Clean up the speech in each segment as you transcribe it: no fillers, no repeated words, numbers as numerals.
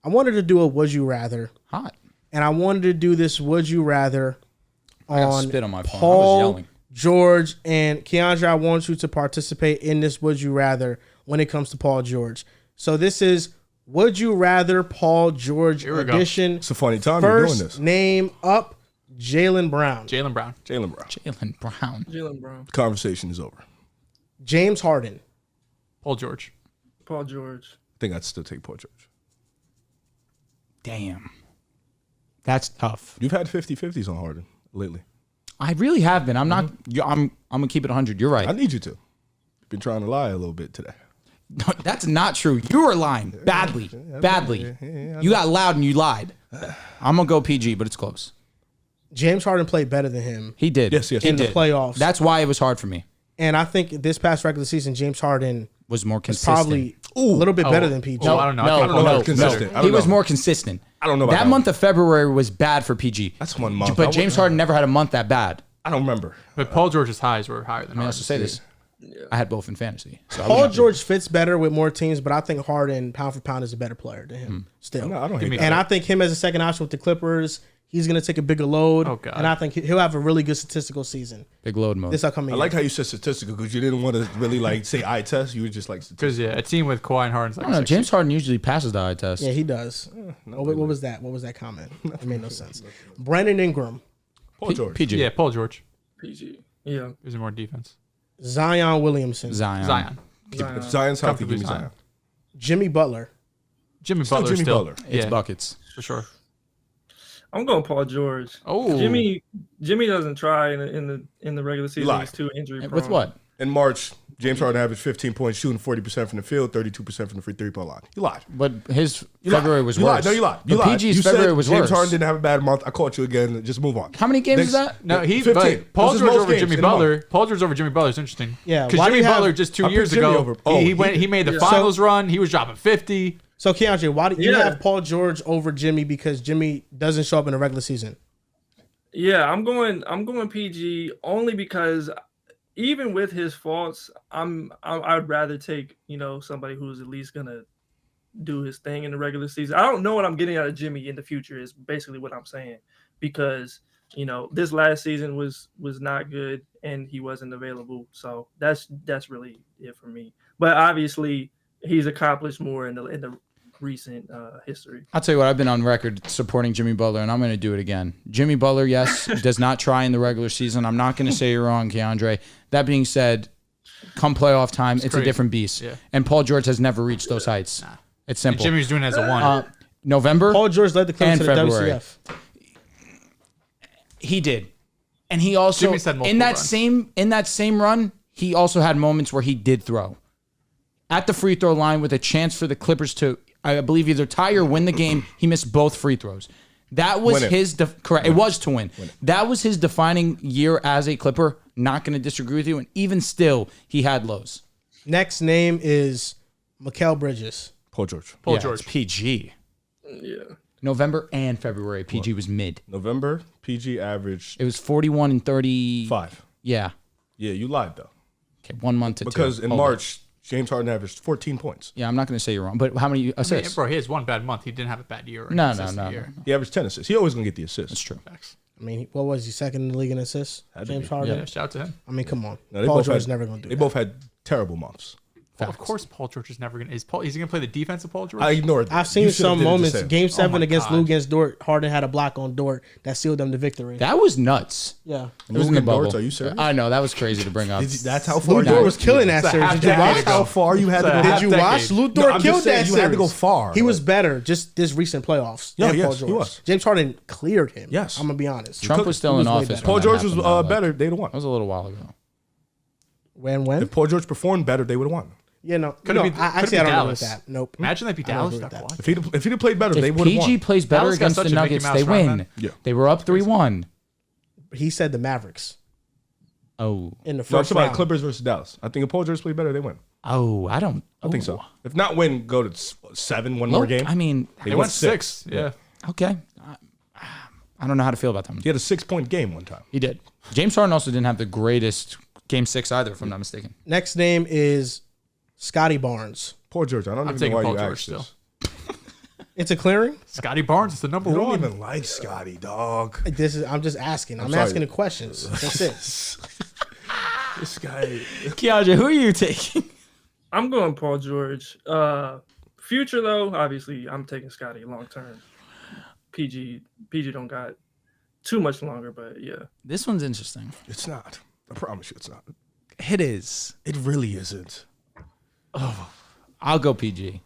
I wanted to do a Would You Rather. Hot. And I wanted to do this Would You Rather on spit on my phone. I was Paul, yelling. George, and Keandre. I want you to participate in this Would You Rather when it comes to Paul George. So this is Would You Rather Paul George edition. It's a funny time you're doing this. First name up, Jaylen Brown. Jaylen Brown. Conversation is over. James Harden. Paul George. I think I'd still take Paul George. Damn. That's tough. You've had 50-50s on Harden lately. I really have been. I'm not. I'm gonna keep it 100. You're right. I need you to. You've been trying to lie a little bit today. No, that's not true. You were lying badly. You got loud and you lied. I'm gonna go PG, but it's close. James Harden played better than him. He did. Yes, in he the did. playoffs. That's why it was hard for me. And I think this past regular season, James Harden Was more consistent. probably a little bit better than PG. I don't know. I don't know about consistent. I don't He was know. more consistent. I don't know about that that month of February was bad for PG. That's 1 month. But James Harden never had a month that bad. I don't remember. But Paul George's highs were higher than I mean, I ours. also say this. I had both in fantasy. So Paul George fits better with more teams, but I think Harden, pound for pound, is a better player than him still. No, I don't hate that. And I think him as a second option with the Clippers, he's going to take a bigger load. Oh, God. And I think he'll have a really good statistical season big load mode. this upcoming I year. like how you said statistical because you didn't want to really like say eye test. You were just like Because, a team with Kawhi and Harden's I like don't know. 60. James Harden usually passes the eye test. Yeah, he does. What was that? What was that comment? It made no sense. Brandon Ingram, Paul George. PG. Yeah, Paul George. PG. Yeah. There's more defense. Zion Williamson, Zion. If Zion's healthy, give me Zion. Jimmy Butler, Jimmy Still Butler Jimmy still. Butler. It's Yeah, buckets. for sure. I'm going Paul George. Oh. Jimmy doesn't try in the regular season. lied. He's too injury prone. With what? In March, James Harden averaged 15 points, shooting 40% from the field, 32% from the free three-point line. You lied. But his You February lied. was You worse. lied. No, you lied. You But lied. PG's You February said was James worse. Harden didn't have a bad month. I caught you again. Just move on. How many games Next- is that? No, he 15. but Paul This is George most over games Jimmy in a month. Butler. Paul George over Jimmy Butler is interesting. Yeah, because why do Jimmy you have- Butler just 2 I put years Jimmy ago, over- oh, he made the finals run. He was dropping 50. So Keandre, why do you Yeah. have Paul George over Jimmy because Jimmy doesn't show up in the regular season? Yeah, I'm going PG only because even with his faults, I'd rather take, somebody who's at least gonna do his thing in the regular season. I don't know what I'm getting out of Jimmy in the future is basically what I'm saying, because this last season was not good and he wasn't available. So that's really it for me. But obviously he's accomplished more in the recent history. I'll tell you what, I've been on record supporting Jimmy Butler, and I'm going to do it again. Jimmy Butler, yes, does not try in the regular season. I'm not going to say you're wrong, Keandre. That being said, come playoff time, it's a crazy. different beast. Yeah. And Paul George has never reached those heights. It's And simple. Jimmy's doing it as a one. November, Paul George led the Clippers And to the February. WCF. he did. And he also, Jimmy's had multiple in that same run, he also had moments where he did throw. At the free throw line with a chance for the Clippers to, I believe, either tie or win the game. He missed both free throws. That was Win it. his correct. It was to win. That was his defining year as a Clipper. Not going to disagree with you. And even still, he had lows. Next name is Mikal Bridges. Paul George. Paul Yeah, George. it's PG. Yeah. November and February, PG was mid. November, PG averaged It was 41 and 30. 5. Yeah. Yeah, you lied though. Okay, 1 month to Because 2. in Hold on. March, James Harden averaged 14 points. Yeah, I'm not going to say you're wrong. But how many I mean, assists? bro, he has one bad month. He didn't have a bad year. Or No, an no, assist no, year. no. He averaged 10 assists. He always going to get the assists. That's true. Facts. I mean, what was he, second in the league in assists? Had to James be. Harden. Yeah, shout out to him. I mean, come on. No, they Paul both George had- is never going to do They that. both had terrible months. Well, of course, Paul George is never gonna. Is he gonna play the defense of Paul George? I ignored that. I've seen You should've some did it the moments. same. Game 7 my against God. Lou against Dort. Harden had a block on Dort that sealed them the victory. That was nuts. Yeah. It was in the Luka bubble. Dort, are you serious? I know. That was crazy to bring up. That's how far Lou Dort was killing that It's a series. half Did you decade watch? ago. How far you had to It's a go. half Did you watch? decade. Lou No, Dort I'm killed just saying that you series. had to go far. He was better just this recent playoffs. No, than yes, Paul he George. was. James Harden cleared him. Yes. I'm going to be honest. Trump was still he in was way office. better. when Paul that George was happened, though, like, better. They'd have won. That was a little while ago. When? If Paul George performed better, they would have won. Yeah, no. Could it No, be- I could it actually be I don't agree Dallas? with that. Nope. Imagine that be I don't Dallas. agree with That that. one. If he'd have played better, they If would have PG won. plays better Dallas got against such the a Mickey Nuggets, Mouse they run, win. man. Yeah. They were up 3-1. He said the Mavericks Oh. in the No, it's first about round. Clippers versus Dallas. I think if Paul George played better, they win. Oh, I don't. I think so. If not win, go to 7, one more game. I mean, They went 6. Yeah. okay. I don't know how to feel about them. He had a 6-point game one time. He did. James Harden also didn't have the greatest game 6 either, if I'm not mistaken. Next name is Scottie Barnes. Poor George. I don't I'm even taking know why Paul you George asked still. this. It's a clearing. Scottie Barnes is the number You one. don't even like Scottie, dog. I'm just asking. I'm sorry. asking the questions. That's it. This guy. Keandre, who are you taking? I'm going Paul George. Future though, obviously, I'm taking Scottie long term. PG don't got too much longer, but yeah. This one's interesting. It's not. I promise you, it's not. It is. It really isn't. I'll go PG.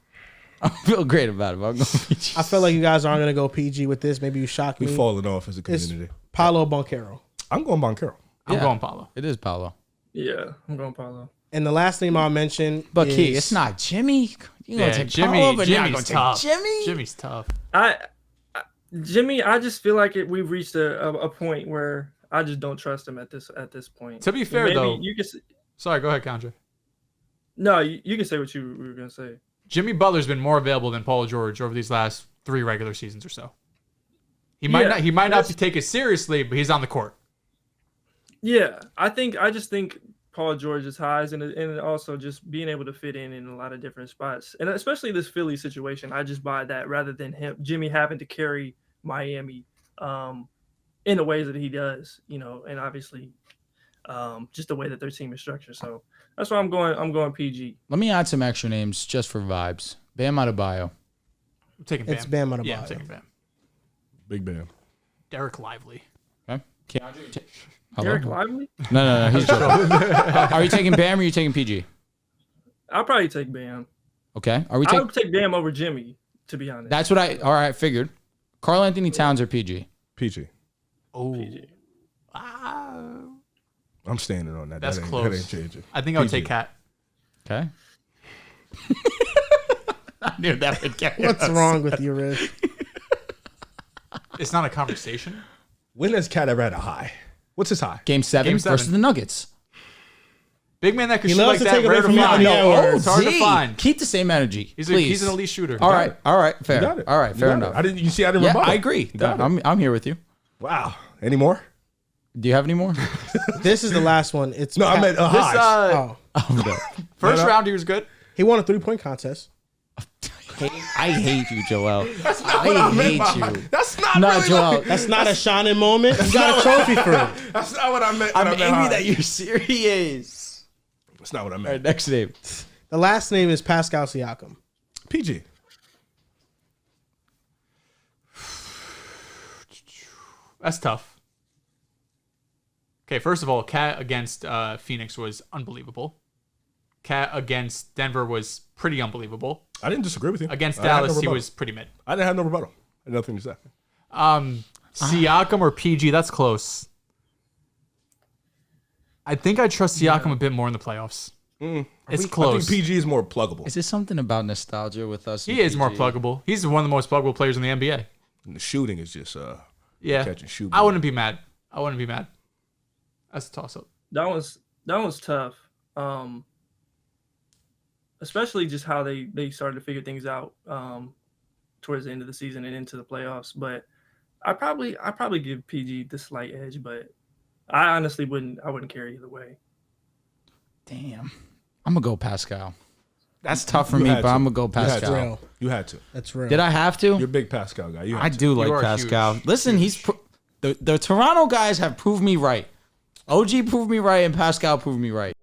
I feel great about it, but I'll go PG. I feel like you guys aren't gonna go PG with this. Maybe you shock me. We've fallen off as a It's community. Paulo Banchero. I'm going Boncaro. I'm Yeah. going Paulo. It is Paolo. Yeah, I'm going Paulo. And the last name I'll mention But is, Key, it's not Jimmy. You gonna Yeah, take Jimmy. Paolo, but you're not Jimmy's gonna take tough. Jimmy? Jimmy's tough. Jimmy, I just feel like we've reached a point where I just don't trust him at this point. To be fair, Maybe though, you can. sorry, go ahead, Keandre. No, you can say what you were gonna say. Jimmy Butler's been more available than Paul George over these last 3 regular seasons or so. He might not be taken seriously, but he's on the court. Yeah, I just think Paul George's highs and also just being able to fit in a lot of different spots, and especially this Philly situation. I just buy that rather than Jimmy having to carry Miami in the ways that he does, and obviously just the way that their team is structured. So that's why I'm going PG. Let me add some extra names just for vibes. Bam Adebayo. I'm taking Bam. It's Bam Adebayo. Yeah, I'm taking Bam. Big Bam. Derek Lively. Okay. Keandre, hello? Derek Lively? No. He's joking. Are you taking Bam or are you taking PG? I'll probably take Bam. Okay. Are we I taking? would take Bam over Jimmy, to be honest. That's what I. All right, figured. Carl Anthony Towns or PG? PG. Oh. PG. I'm standing on that. That's That ain't close. changing. I think I would PG. take Cat. Okay. I knew that would get What's wrong with you, Riz? It's not a conversation. When has Cat ever had a high? What's his high? Game 7 Game 7. versus the Nuggets. Big man that can He shoot loves like to that. take away Rare to from me find. on the N-word. It's hard to D, find. Keep the same energy, He's please. an elite shooter. All right, fair. You got it. All right, You fair got enough. it. You see, I didn't Yeah, rebuttal. I agree. You got it. I'm here with you. Wow. Any more? Do you have any more? This is the last one. It's No, I meant This, highs. Oh, first No. round, he was good. he won a 3-point contest. I hate you, Joel. That's not what I meant by high. That's not No, really Joel. That's not a shining moment. You got a trophy for it. That's not what I meant. I'm when I meant angry high. that you're serious. That's not what I All meant. right, next name. The last name is Pascal Siakam. PG. That's tough. Okay, first of all, Cat against Phoenix was unbelievable. Cat against Denver was pretty unbelievable. I didn't disagree with you. Against I had no Dallas, he rebuttal. was pretty mid. I didn't have no rebuttal. I had nothing to say. Siakam or PG, that's close. I think I trust Siakam a bit more in the playoffs. It's I close. think PG is more pluggable. Is there something about nostalgia with us? He is more pluggable. He's one of the most pluggable players in the NBA. And the shooting is just Yeah. catch and shoot. I wouldn't be mad. That's a toss up. That was tough. Especially just how they started to figure things out towards the end of the season and into the playoffs. But I probably give PG the slight edge, but I honestly wouldn't carry either way. Damn. I'm going to go Pascal. That's tough for You me, had but to. I'm going to go You had to. Pascal. Real. You had to. That's real. Did I have to? You're a big Pascal guy. You had I to. do You like are Pascal. huge. Listen, he's the Toronto guys have proved me right. OG proved me right, and Pascal proved me right.